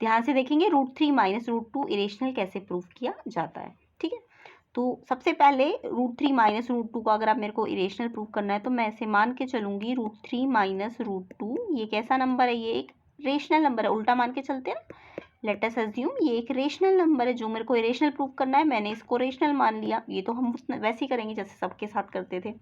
ध्यान से देखेंगे √3 माइनस √2 इरेशनल कैसे प्रूव किया जाता है। ठीक है, तो सबसे पहले √3 माइनस √2 को अगर आप मेरे को इरेशनल प्रूव करना है तो मैं ऐसे मान के चलूंगी √3 माइनस √2 ये कैसा नंबर है, ये एक रेशनल नंबर है, उल्टा मान के चलते हैं। लेट अस अज्यूम ये एक रेशनल नंबर है, जो मेरे को इरेशनल प्रूव करना है मैंने इसको रेशनल मान लिया। ये तो हम वैसे ही करेंगे जैसे सबके साथ करते थे।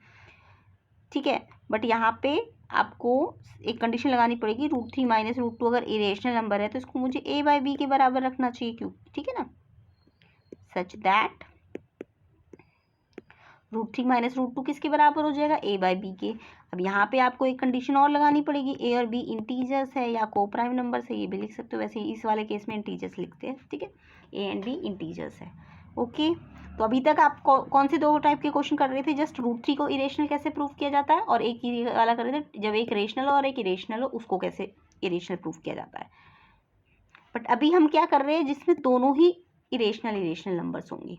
ठीक है, बट यहाँ पे आपको एक कंडीशन लगानी पड़ेगी, √3 माइनस √2 अगर इरेशनल नंबर है तो इसको मुझे a/b के बराबर रखना चाहिए, क्यों? ठीक है ना, सच दैट √3 माइनस √2 किसके बराबर हो जाएगा, a/b के। अब यहाँ पे आपको एक कंडीशन और लगानी पड़ेगी, a और b इंटीजर्स है या को प्राइम नंबर से, ये भी लिख सकते हो, वैसे इस वाले केस में इंटीजर्स लिखते हैं। ठीक है, a एंड b इंटीजर्स है। ओके, तो अभी तक आप कौन से दो टाइप के क्वेश्चन कर रहे थे, जस्ट √3 को इरेशनल कैसे प्रूव किया जाता है, और एक ही वाला कर रहे थे जब एक रेशनल और एक इरेशनल हो उसको कैसे इरेशनल प्रूव किया जाता है। बट अभी हम क्या कर रहे हैं जिसमें दोनों ही इरेशनल नंबर्स होंगे।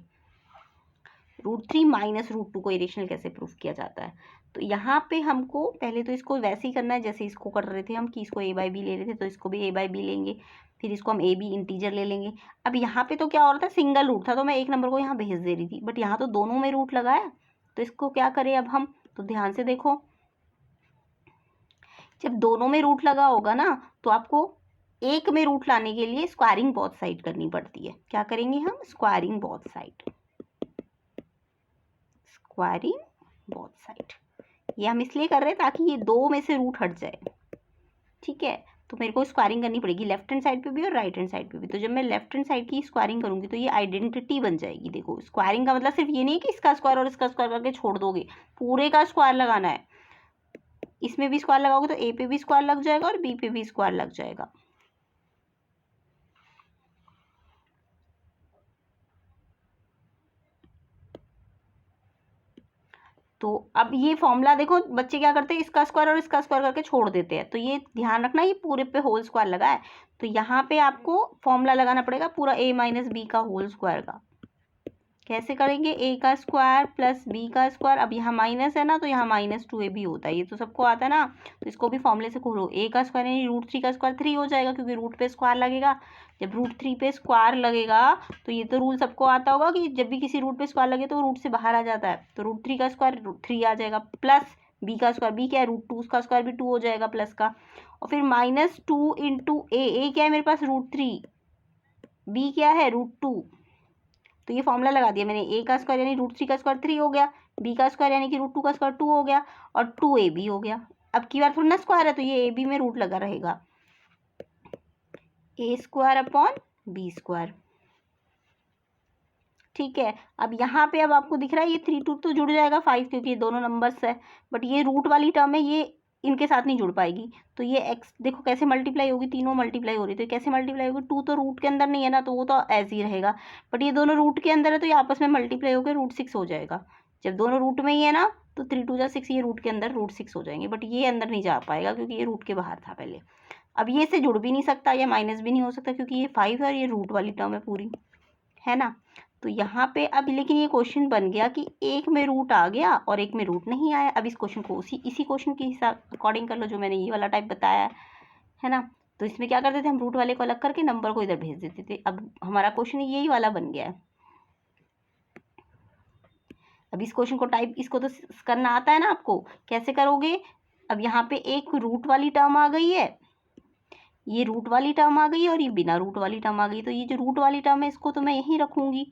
√3 माइनस √2 को इरेशनल कैसे प्रूफ किया जाता है, तो यहाँ पे हमको पहले तो इसको वैसे ही करना है जैसे इसको कर रहे थे हम, कि इसको a/b ले रहे थे तो इसको भी a/b लेंगे, फिर इसको हम a/b इंटीजर ले लेंगे। अब यहाँ पे तो क्या हो रहा था, सिंगल रूट था तो मैं एक नंबर को यहाँ भेज दे रही थी, बट यहाँ तो दोनों में रूट लगाया, तो इसको क्या करें अब हम, तो ध्यान से देखो, जब दोनों में रूट लगा होगा ना तो आपको एक में रूट लाने के लिए स्क्वायरिंग बोथ साइड करनी पड़ती है। क्या करेंगे हम, squaring both side, squaring both side. ये हम इसलिए कर रहे हैं ताकि ये दो में से रूट हट जाए। ठीक है, तो मेरे को स्क्वायरिंग करनी पड़ेगी लेफ्ट हैंड साइड पे भी और राइट हैंड साइड पे भी। तो जब मैं लेफ्ट हैंड साइड की स्क्वायरिंग करूंगी तो ये आइडेंटिटी बन जाएगी। देखो, स्क्वायरिंग का मतलब सिर्फ ये नहीं कि इसका स्क्वायर और इसका स्क्वायर करके छोड़ दोगे, पूरे का स्क्वायर लगाना है। इसमें भी स्क्वायर लगाओगे तो ए पे भी स्क्वायर लग जाएगा और बी पे भी स्क्वायर लग जाएगा। तो अब ये फॉर्मूला देखो, बच्चे क्या करते हैं, इसका स्क्वायर और इसका स्क्वायर करके छोड़ देते हैं, तो ये ध्यान रखना ये पूरे पे होल स्क्वायर लगा है, तो यहाँ पे आपको फॉर्मूला लगाना पड़ेगा पूरा a माइनस बी का होल स्क्वायर का। कैसे करेंगे, a का स्क्वायर प्लस b का स्क्वायर, अब यहाँ माइनस है ना तो यहाँ -2ab होता है, ये तो सबको आता है ना, तो इसको भी फॉर्मूले से खोलो। a का स्क्वायर यानी √3 का स्क्वायर 3 हो जाएगा, क्योंकि रूट पे स्क्वायर लगेगा। जब √3 पे स्क्वायर लगेगा तो ये तो रूल सबको आता होगा कि जब भी किसी रूट पे स्क्वायर लगे तो रूट से बाहर आ जाता है, तो √3 का स्क्वायर 3 आ जाएगा, प्लस b का स्क्वायर, b क्या है √2, उसका स्क्वायर भी 2 हो जाएगा प्लस का, और फिर -2 इंटू a क्या है मेरे पास √3, b क्या है √2, तो ये फॉर्मूला लगा दिया मैंने, a का स्क्वायर यानी √3 का स्क्वायर 3 हो गया, b का स्क्वायर यानी कि √2 का स्क्वायर 2 हो गया, और 2ab हो गया। अब की बार थोड़ा ना स्क्वायर है तो ये ab में रूट लगा रहेगा, a square upon b square. ठीक है, अब यहाँ पे अब आपको दिख रहा है ये 3 2 तो जुड़ जाएगा 5, क्योंकि ये दोनों नंबर्स है, बट ये रूट वाली टर्म है, ये इनके साथ नहीं जुड़ पाएगी, तो ये x देखो कैसे मल्टीप्लाई होगी, तीनों मल्टीप्लाई हो रही है, तो कैसे मल्टीप्लाई होगी, 2 तो रूट के अंदर नहीं है ना, तो वो तो ऐसे ही रहेगा, बट ये दोनों रूट के अंदर है तो ये आपस में मल्टीप्लाई होकर √6 हो जाएगा। जब दोनों रूट में ही है ना तो 3 2 जा 6, ये रूट के अंदर √6 हो जाएंगे, बट ये अंदर नहीं जा पाएगा क्योंकि ये रूट के बाहर था पहले। अब ये से जुड़ भी नहीं सकता या माइनस भी नहीं हो सकता, क्योंकि ये 5 है और ये रूट वाली टर्म है पूरी, है ना। तो यहाँ पे अब लेकिन ये क्वेश्चन बन गया कि एक में रूट आ गया और एक में रूट नहीं आया। अब इस क्वेश्चन को इसी क्वेश्चन के हिसाब अकॉर्डिंग कर लो, जो मैंने ये वाला टाइप बताया है ना। तो इसमें क्या करते थे हम, रूट वाले को अलग करके नंबर को इधर भेज देते थे। अब हमारा क्वेश्चन यही वाला बन गया है। अब इस क्वेश्चन को टाइप, इसको तो करना आता है ना आपको, कैसे करोगे। अब यहाँ पे एक रूट वाली टर्म आ गई है, ये रूट वाली टर्म आ गई है और ये बिना रूट वाली टर्म आ गई, तो ये जो रूट वाली टर्म है इसको तो मैं यहीं रखूंगी,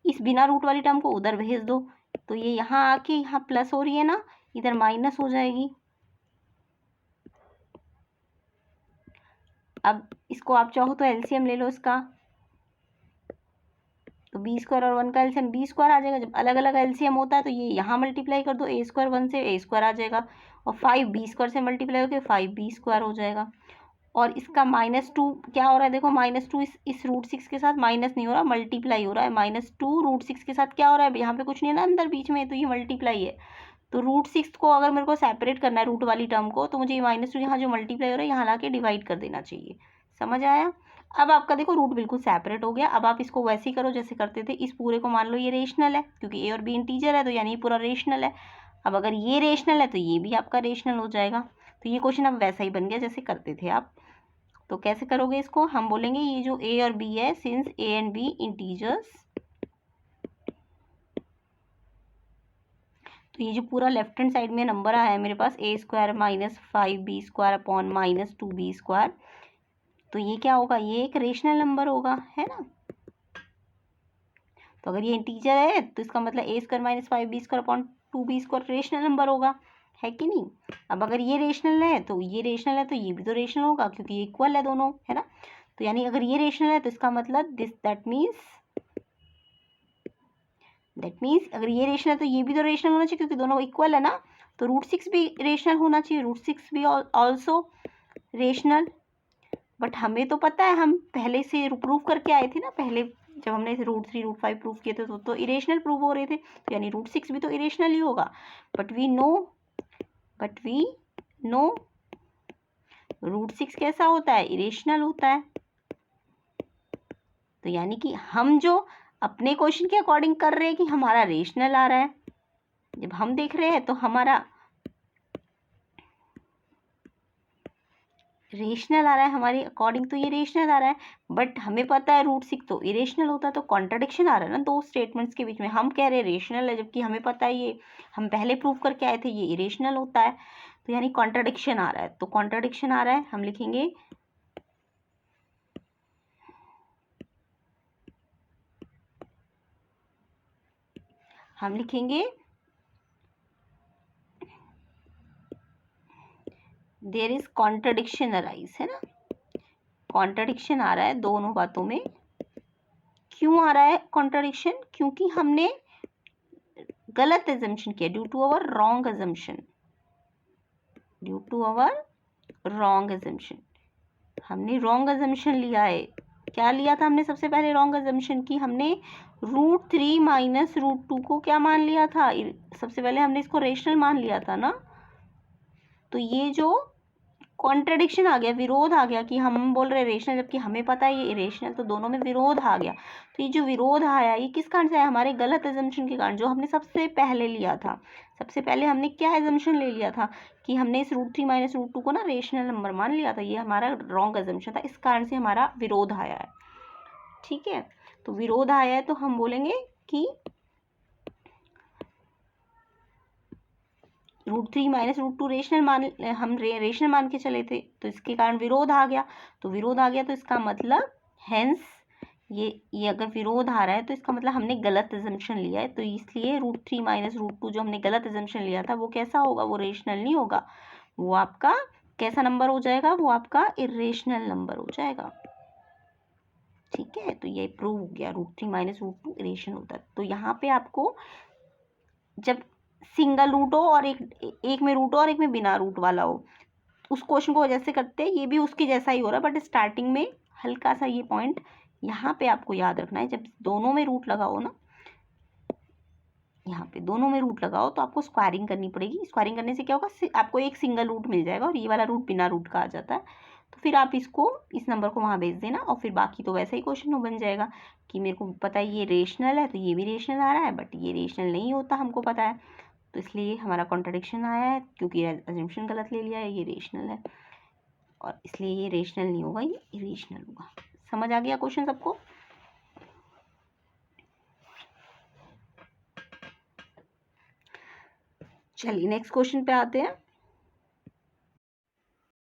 इस बिना रूट वाली टर्म को उधर भेज दो, तो ये यहाँ आके यहाँ प्लस हो रही है ना, इधर माइनस हो जाएगी। अब इसको आप चाहो तो एलसीएम ले लो इसका, तो बी स्क्वायर और 1 का एलसीएम बी स्क्वायर आ जाएगा। जब अलग अलग एलसीएम होता है तो ये यहाँ मल्टीप्लाई कर दो, a स्क्वायर 1 से a स्क्वायर आ जाएगा, और 5 बी स्क्वायर से मल्टीप्लाई होकर 5 बी स्क्वायर हो जाएगा। और इसका -2 क्या हो रहा है, देखो -2 इस √6 के साथ माइनस नहीं हो रहा, मल्टीप्लाई हो रहा है। -2 √6 के साथ क्या हो रहा है, यहाँ पे कुछ नहीं है ना अंदर बीच में, तो ये मल्टीप्लाई है। तो √6 को अगर मेरे को सेपरेट करना है रूट वाली टर्म को, तो मुझे ये -2 यहाँ जो मल्टीप्लाई हो रहा है यहाँ ला के डिवाइड कर देना चाहिए। समझ आया। अब आपका देखो रूट बिल्कुल सेपरेट हो गया। अब आप इसको वैसे ही करो जैसे करते थे। इस पूरे को मान लो ये रेशनल है, क्योंकि a और b इंटीजर है तो यानी ये पूरा रेशनल है। अब अगर ये रेशनल है तो ये भी आपका रेशनल हो जाएगा। तो ये क्वेश्चन अब वैसा ही बन गया जैसे करते थे आप। तो कैसे करोगे इसको, हम बोलेंगे ये जो a और b है, since a and b integers, तो ये जो पूरा लेफ्ट हैंड साइड में नंबर आया है मेरे पास a² minus 5b² upon minus 2b², तो ये क्या होगा, ये एक रेशनल नंबर होगा, है ना। तो अगर ये इंटीजर है तो इसका मतलब a² minus 5b² upon 2b² rational number होगा, है कि नहीं। अब अगर ये रेशनल है तो ये रेशनल है, तो ये भी तो रेशनल होगा क्योंकि ये इक्वल है दोनों, है ना। तो यानी अगर ये रेशनल है तो इसका मतलब दैट मीन्स अगर ये रेशनल है तो ये भी तो रेशनल होना चाहिए क्योंकि दोनों इक्वल है ना। तो √6 भी रेशनल होना चाहिए, √6 भी ऑल्सो रेशनल। बट हमें तो पता है, हम पहले से प्रूव करके आए थे ना, पहले जब हमने √3 √5 प्रूव किए थे तो इरेशनल प्रूव हो रहे थे, तो यानी √6 भी तो इरेशनल ही होगा। बट वी नो √6 कैसा होता है, इरेशनल होता है। तो यानी कि हम जो अपने क्वेश्चन के अकॉर्डिंग कर रहे हैं कि हमारा रेशनल आ रहा है, जब हम देख रहे हैं तो हमारा रेशनल आ रहा है, हमारे अकॉर्डिंग तो ये रेशनल आ रहा है। बट हमें पता है √6 तो इरेशनल होता है, तो कॉन्ट्रडिक्शन आ रहा है ना दो स्टेटमेंट्स के बीच में। हम कह रहे हैं रेशनल है जबकि हमें पता है ये हम पहले प्रूव करके आए थे ये इरेशनल होता है, तो यानी कॉन्ट्रडिक्शन आ रहा है। तो कॉन्ट्रडिक्शन आ रहा है, हम लिखेंगे देयर इज कॉन्ट्रडिक्शन अराइज, है ना। कॉन्ट्रडिक्शन आ रहा है दोनों बातों में। क्यों आ रहा है कॉन्ट्रडिक्शन, क्योंकि हमने गलत एजम्पशन किया, due to our wrong assumption, हमने रॉन्ग एजम्पशन लिया है। क्या लिया था हमने, सबसे पहले रॉन्ग एजम्पशन की हमने √3 माइनस √2 को क्या मान लिया था, सबसे पहले हमने इसको रेशनल मान लिया था ना। तो ये जो कॉन्ट्रडिक्शन आ गया, विरोध आ गया कि हम बोल रहे रेशनल जबकि हमें पता है ये इरेशनल, तो दोनों में विरोध आ गया। तो ये जो विरोध आया ये किस कारण से आया, हमारे गलत एजम्पशन के कारण, जो हमने सबसे पहले लिया था। सबसे पहले हमने क्या एजम्पशन ले लिया था कि हमने इस √3 माइनस √2 को ना रेशनल नंबर मान लिया था, ये हमारा रॉन्ग एजम्पशन था, इस कारण से हमारा विरोध आया है। ठीक है, तो विरोध आया है तो हम बोलेंगे कि √3 माइनस √2 रेशनल हम रेशनल मान के चले थे, तो इसके कारण विरोध आ गया। तो विरोध आ गया तो इसका मतलब हेंस ये अगर विरोध आ रहा है तो इसका मतलब हमने गलत एजम्पशन लिया है, तो इसलिए √3 माइनस √2 जो हमने गलत एजम्पशन लिया था वो कैसा होगा, वो रेशनल नहीं होगा, वो आपका कैसा नंबर हो जाएगा, वो आपका इरेशनल नंबर हो जाएगा। ठीक है, तो ये प्रूव हो गया √3 माइनस √2 इरेशनल होता है। तो यहाँ पे आपको जब सिंगल रूट हो और एक में रूट हो और एक में बिना रूट वाला हो, उस क्वेश्चन को जैसे करते हैं ये भी उसके जैसा ही हो रहा है, बट स्टार्टिंग में हल्का सा ये पॉइंट यहाँ पे आपको याद रखना है, जब दोनों में रूट लगाओ ना, यहाँ पे दोनों में रूट लगाओ तो आपको स्क्वायरिंग करनी पड़ेगी। स्क्वायरिंग करने से क्या होगा, आपको एक सिंगल रूट मिल जाएगा और ये वाला रूट बिना रूट का आ जाता है। तो फिर आप इसको इस नंबर को वहाँ भेज देना और फिर बाकी तो वैसे ही क्वेश्चन बन जाएगा कि मेरे को पता है ये रेशनल है तो ये भी रेशनल आ रहा है, बट ये रेशनल नहीं होता हमको पता है, तो इसलिए हमारा कॉन्ट्रडिक्शन आया है क्योंकि अजम्पशन गलत ले लिया है, ये रेशनल है और इसलिए ये रेशनल नहीं होगा, ये इरेशनल होगा। समझ आ गया क्वेश्चन सबको। चलिए नेक्स्ट क्वेश्चन पे आते हैं।